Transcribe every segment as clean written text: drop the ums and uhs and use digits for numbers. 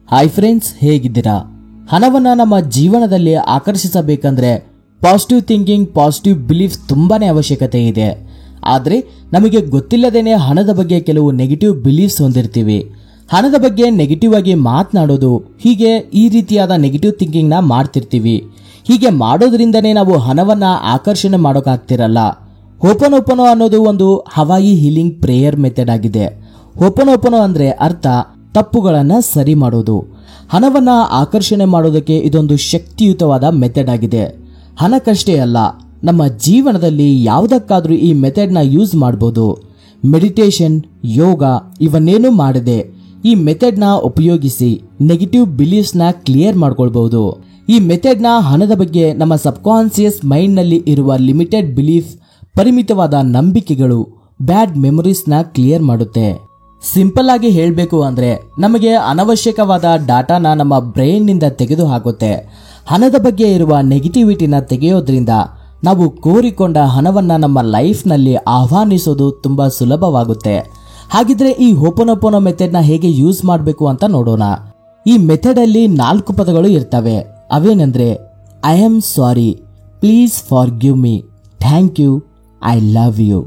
Hi friends, ಹೇಗಿದ್ದೀರಾ? ಹಣವನ್ನ ನಮ್ಮ ಜೀವನದಲ್ಲಿ ಆಕರ್ಷಿಸಬೇಕಂದ್ರೆ ಪಾಸಿಟಿವ್ ಥಿಂಕಿಂಗ್, ಪಾಸಿಟಿವ್ ಬಿಲೀಫ್ ತುಂಬಾನೇ ಅವಶ್ಯಕತೆ ಇದೆ. ಆದರೆ ನಮಗೆ ಗೊತ್ತಿಲ್ಲದೇನೆ ಹಣದ ಬಗ್ಗೆ ಕೆಲವು ನೆಗೆಟಿವ್ ಬಿಲೀಫ್ಸ್ ಹೊಂದಿರ್ತೀವಿ. ಹಣದ ಬಗ್ಗೆ ನೆಗೆಟಿವ್ ಆಗಿ ಮಾತನಾಡೋದು, ಹೀಗೆ ಈ ರೀತಿಯಾದ ನೆಗೆಟಿವ್ ಥಿಂಕಿಂಗ್ ನ ಮಾಡ್ತಿರ್ತೀವಿ. ಹೀಗೆ ಮಾಡೋದ್ರಿಂದನೇ ನಾವು ಹಣವನ್ನ ಆಕರ್ಷಣೆ ಮಾಡೋಕಾಗ್ತಿರಲ್ಲ. ಹೋಪನೋಪನೋ ಅನ್ನೋದು ಒಂದು ಹವಾಯಿ ಹೀಲಿಂಗ್ ಪ್ರೇಯರ್ ಮೆಥಡ್ ಆಗಿದೆ. ಹೋಪನೋಪನೋ ಅಂದ್ರೆ ಅರ್ಥ ತಪ್ಪುಗಳನ್ನ ಸರಿ ಮಾಡೋದು. ಹಣವನ್ನ ಆಕರ್ಷಣೆ ಮಾಡೋದಕ್ಕೆ ಇದೊಂದು ಶಕ್ತಿಯುತವಾದ ಮೆಥಡ್ ಆಗಿದೆ. ಹಣಕ್ಕಷ್ಟೇ ಅಲ್ಲ, ನಮ್ಮ ಜೀವನದಲ್ಲಿ ಯಾವುದಕ್ಕಾದ್ರೂ ಈ ಮೆಥಡ್ ನ ಯೂಸ್ ಮಾಡಬಹುದು. ಮೆಡಿಟೇಷನ್, ಯೋಗ ಇವನ್ನೇನು ಮಾಡದೆ ಈ ಮೆಥಡ್ ನ ಉಪಯೋಗಿಸಿ ನೆಗೆಟಿವ್ ಬಿಲೀಫ್ಸ್ ನ ಕ್ಲಿಯರ್ ಮಾಡ್ಕೊಳ್ಬಹುದು. ಈ ಮೆಥಡ್ ನ ಹಣದ ಬಗ್ಗೆ ನಮ್ಮ ಸಬ್ಕಾನ್ಸಿಯಸ್ ಮೈಂಡ್ ನಲ್ಲಿ ಇರುವ ಲಿಮಿಟೆಡ್ ಬಿಲೀಫ್, ಪರಿಮಿತವಾದ ನಂಬಿಕೆಗಳು, ಬ್ಯಾಡ್ ಮೆಮೊರೀಸ್ ನ ಕ್ಲಿಯರ್ ಮಾಡುತ್ತೆ. ಸಿಂಪಲ್ ಆಗಿ ಹೇಳಬೇಕು ಅಂದ್ರೆ ನಮಗೆ ಅನವಶ್ಯಕವಾದ ಡಾಟಾನ ನಮ್ಮ ಬ್ರೈನ್ ನಿಂದ ತೆಗೆದು ಹಾಕುತ್ತೆ. ಹಣದ ಬಗ್ಗೆ ಇರುವ ನೆಗೆಟಿವಿಟಿನ ತೆಗೆಯೋದ್ರಿಂದ ನಾವು ಕೋರಿಕೊಂಡ ಹಣವನ್ನ ನಮ್ಮ ಲೈಫ್ ನಲ್ಲಿ ಆಹ್ವಾನಿಸೋದು ತುಂಬಾ ಸುಲಭವಾಗುತ್ತೆ. ಹಾಗಿದ್ರೆ ಈ ಹೋಪನೋಪನೋ ಮೆಥಡ್ ನ ಹೇಗೆ ಯೂಸ್ ಮಾಡಬೇಕು ಅಂತ ನೋಡೋಣ. ಈ ಮೆಥಡ್ ಅಲ್ಲಿ 4 ಪದಗಳು ಇರ್ತವೆ. ಅವೇನೆಂದ್ರೆ I am sorry, please forgive me, thank you, I love you.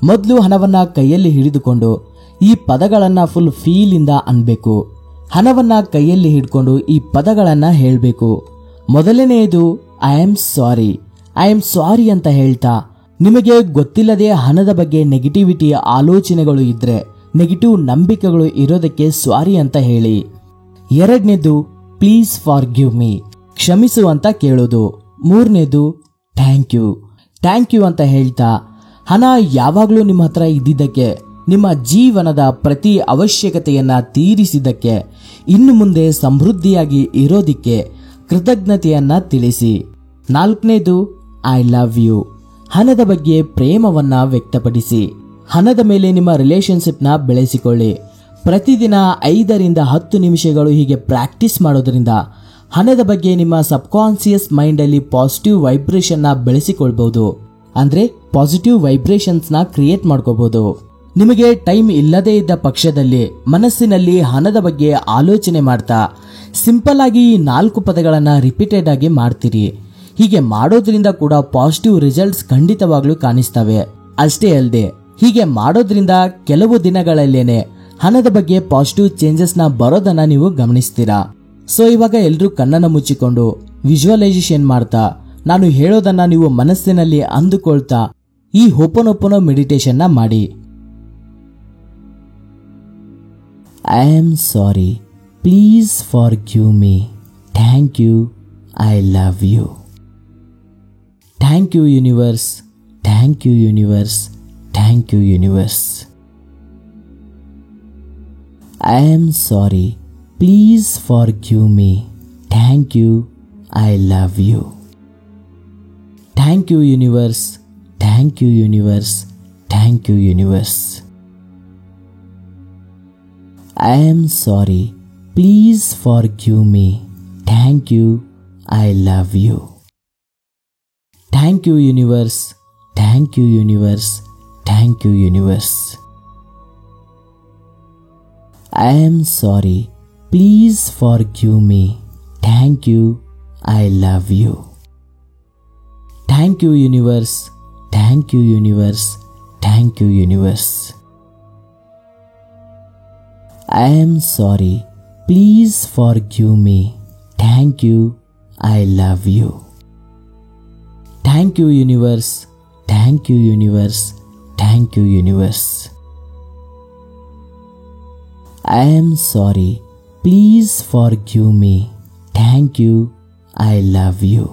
ಮೊದಲು ಹಣವನ್ನ ಕೈಯಲ್ಲಿ ಹಿಡಿದುಕೊಂಡು ಈ ಪದಗಳನ್ನ ಫುಲ್ ಫೀಲ್ ಇಂದ ಅನ್ಬೇಕು. ಹಣವನ್ನ ಕೈಯಲ್ಲಿ ಹಿಡ್ಕೊಂಡು ಈ ಪದಗಳನ್ನ ಹೇಳಬೇಕು. ಮೊದಲನೆಯದು I am sorry. I am ಸಾರಿ ಅಂತ ಹೇಳ್ತಾ ನಿಮಗೆ ಗೊತ್ತಿಲ್ಲದೆ ಹಣದ ಬಗ್ಗೆ ನೆಗೆಟಿವಿಟಿ ಆಲೋಚನೆಗಳು ಇದ್ರೆ, ನೆಗೆಟಿವ್ ನಂಬಿಕೆಗಳು ಇರೋದಕ್ಕೆ ಸಾರಿ ಅಂತ ಹೇಳಿ. ಎರಡನೇದು ಪ್ಲೀಸ್ ಫಾರ್ಗಿವ್ ಮೀ, ಕ್ಷಮಿಸು ಅಂತ ಕೇಳೋದು. ಮೂರನೇದು ಥ್ಯಾಂಕ್ ಯು. ಥ್ಯಾಂಕ್ ಯು ಅಂತ ಹೇಳ್ತಾ ಹಣ ಯಾವಾಗಲೂ ನಿಮ್ಮ ಹತ್ರ ಇದ್ದಿದ್ದಕ್ಕೆ, ನಿಮ್ಮ ಜೀವನದ ಪ್ರತಿ ಅವಶ್ಯಕತೆಯನ್ನ ತೀರಿಸಿದ್ದಕ್ಕೆ, ಇನ್ನು ಮುಂದೆ ಸಮೃದ್ಧಿಯಾಗಿ ಇರೋದಿಕ್ಕೆ ಕೃತಜ್ಞತೆಯನ್ನ ತಿಳಿಸಿ. ನಾಲ್ಕನೇದು ಐ ಲವ್ ಯು. ಹಣದ ಬಗ್ಗೆ ಪ್ರೇಮವನ್ನ ವ್ಯಕ್ತಪಡಿಸಿ. ಹಣದ ಮೇಲೆ ನಿಮ್ಮ ರಿಲೇಶನ್ಶಿಪ್ ನ ಬೆಳೆಸಿಕೊಳ್ಳಿ. ಪ್ರತಿದಿನ 5 ರಿಂದ 10 ನಿಮಿಷಗಳು ಹೀಗೆ ಪ್ರಾಕ್ಟೀಸ್ ಮಾಡೋದ್ರಿಂದ ಹಣದ ಬಗ್ಗೆ ನಿಮ್ಮ ಸಬ್ಕಾನ್ಸಿಯಸ್ ಮೈಂಡ್ ಅಲ್ಲಿ ಪಾಸಿಟಿವ್ ವೈಬ್ರೇಷನ್ ನ ಬೆಳೆಸಿಕೊಳ್ಬಹುದು. ಅಂದ್ರೆ ಪಾಸಿಟಿವ್ ವೈಬ್ರೇಷನ್ಸ್ ನ ಕ್ರಿಯೇಟ್ ಮಾಡ್ಕೋಬಹುದು. ನಿಮಗೆ ಟೈಮ್ ಇಲ್ಲದೇ ಇದ್ದ ಪಕ್ಷದಲ್ಲಿ ಮನಸ್ಸಿನಲ್ಲಿ ಹಣದ ಬಗ್ಗೆ ಆಲೋಚನೆ ಮಾಡ್ತಾ ಸಿಂಪಲ್ ಆಗಿ ಈ 4 ಪದಗಳನ್ನ ರಿಪೀಟೆಡ್ ಆಗಿ ಮಾಡ್ತೀರಿ. ಹೀಗೆ ಮಾಡೋದ್ರಿಂದ ಕೂಡ ಪಾಸಿಟಿವ್ ರಿಸಲ್ಟ್ಸ್ ಖಂಡಿತವಾಗ್ಲೂ ಕಾಣಿಸ್ತವೆ. ಅಷ್ಟೇ ಅಲ್ಲದೆ ಹೀಗೆ ಮಾಡೋದ್ರಿಂದ ಕೆಲವು ದಿನಗಳಲ್ಲೇನೆ ಹಣದ ಬಗ್ಗೆ ಪಾಸಿಟಿವ್ ಚೇಂಜಸ್ ನ ಬರೋದನ್ನ ನೀವು ಗಮನಿಸ್ತೀರಾ. ಸೊ ಇವಾಗ ಎಲ್ರೂ ಕಣ್ಣನ್ನ ಮುಚ್ಚಿಕೊಂಡು ವಿಜುವಲೈಸೇಷನ್ ಮಾಡ್ತಾ ನಾನು ಹೇಳೋದನ್ನ ನೀವು ಮನಸ್ಸಿನಲ್ಲಿ ಅಂದುಕೊಳ್ತಾ ಈ ಹೋಪನೋಪನೋ ಮೆಡಿಟೇಷನ್ ನ ಮಾಡಿ. I am sorry, please forgive me, thank you, I love you. Thank you universe, thank you universe, thank you universe. I am sorry, please forgive me, thank you, I love you. Thank you universe, thank you universe, thank you universe. I am sorry, please forgive me, thank you, I love you. Thank you universe, thank you universe, thank you universe. I am sorry, please forgive me, thank you, I love you. Thank you universe, thank you universe, thank you universe. I am sorry, please forgive me, thank you, I love you. Thank you universe, thank you universe, thank you universe. I am sorry, please forgive me, thank you, I love you.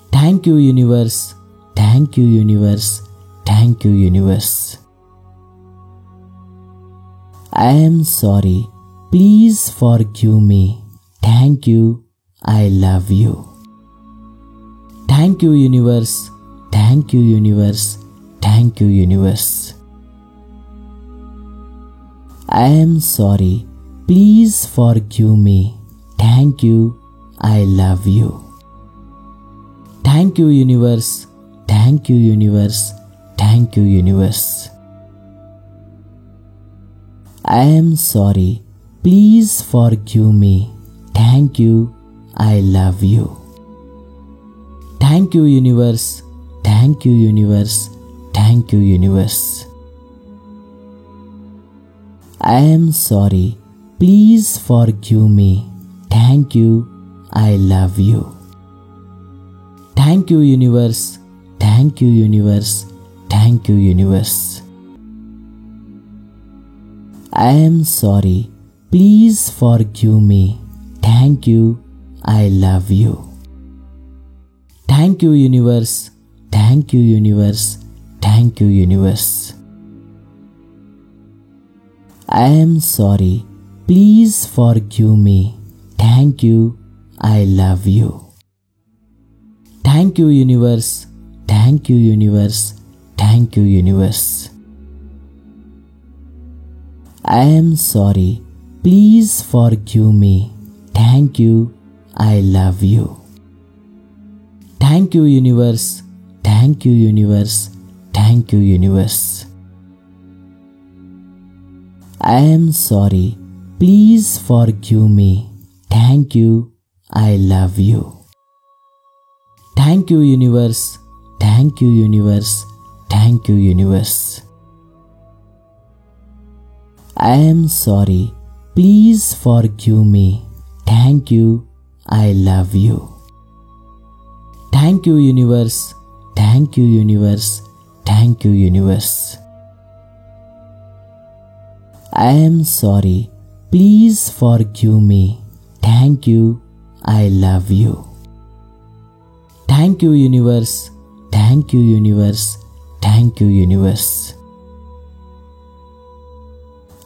Thank you universe, thank you universe, thank you universe. I am sorry, please forgive me, thank you, I love you. Thank you universe, thank you universe, thank you universe. I am sorry, please forgive me, thank you, I love you. Thank you universe, thank you universe, thank you universe. I am sorry, Please forgive me. Thank you. I love you. Thank you, universe. Thank you, universe. Thank you, universe. I am sorry. Please forgive me. Thank you. I love you. Thank you, universe. Thank you, universe. Thank you, universe. I am sorry. Please forgive me. Thank you. I love you. Thank you, universe. Thank you, universe. Thank you, universe. I am sorry. Please forgive me. Thank you. I love you. Thank you, universe. Thank you, universe. Thank you, universe. I am sorry. Please forgive me. Thank you. I love you. Thank you, universe. Thank you, universe. Thank you, universe. I am sorry. Please forgive me. Thank you. I love you. Thank you, universe. Thank you, universe. Thank you, universe. I am sorry. Please forgive me. Thank you. I love you. Thank you, universe. Thank you, universe. Thank you, universe. I am sorry. Please forgive me. Thank you. I love you. Thank you, universe. Thank you, universe. Thank you, universe.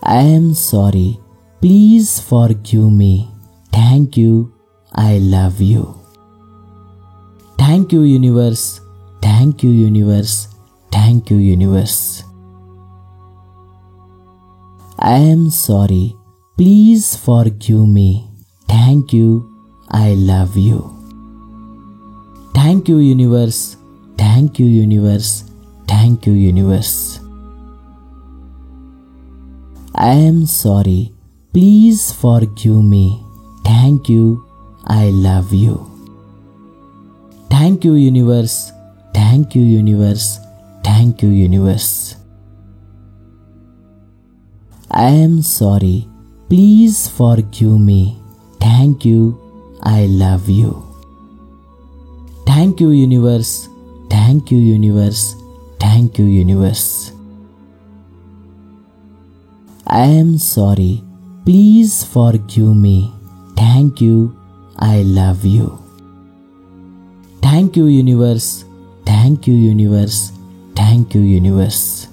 I am sorry. Please forgive me. Thank you. I love you. Thank you, universe. Thank you, universe. Thank you, universe. I am sorry. Please forgive me. Thank you. I love you. Thank you, universe. Thank you, universe. Thank you, universe. I am sorry. Please forgive me. Thank you. I love you. Thank you, universe. Thank you, universe. Thank you, universe. I am sorry. Please forgive me. Thank you. I love you. Thank you, universe. Thank you, universe. Thank you, universe. I am sorry. Please forgive me. Thank you. I love you. Thank you, universe. Thank you, universe. Thank you, universe.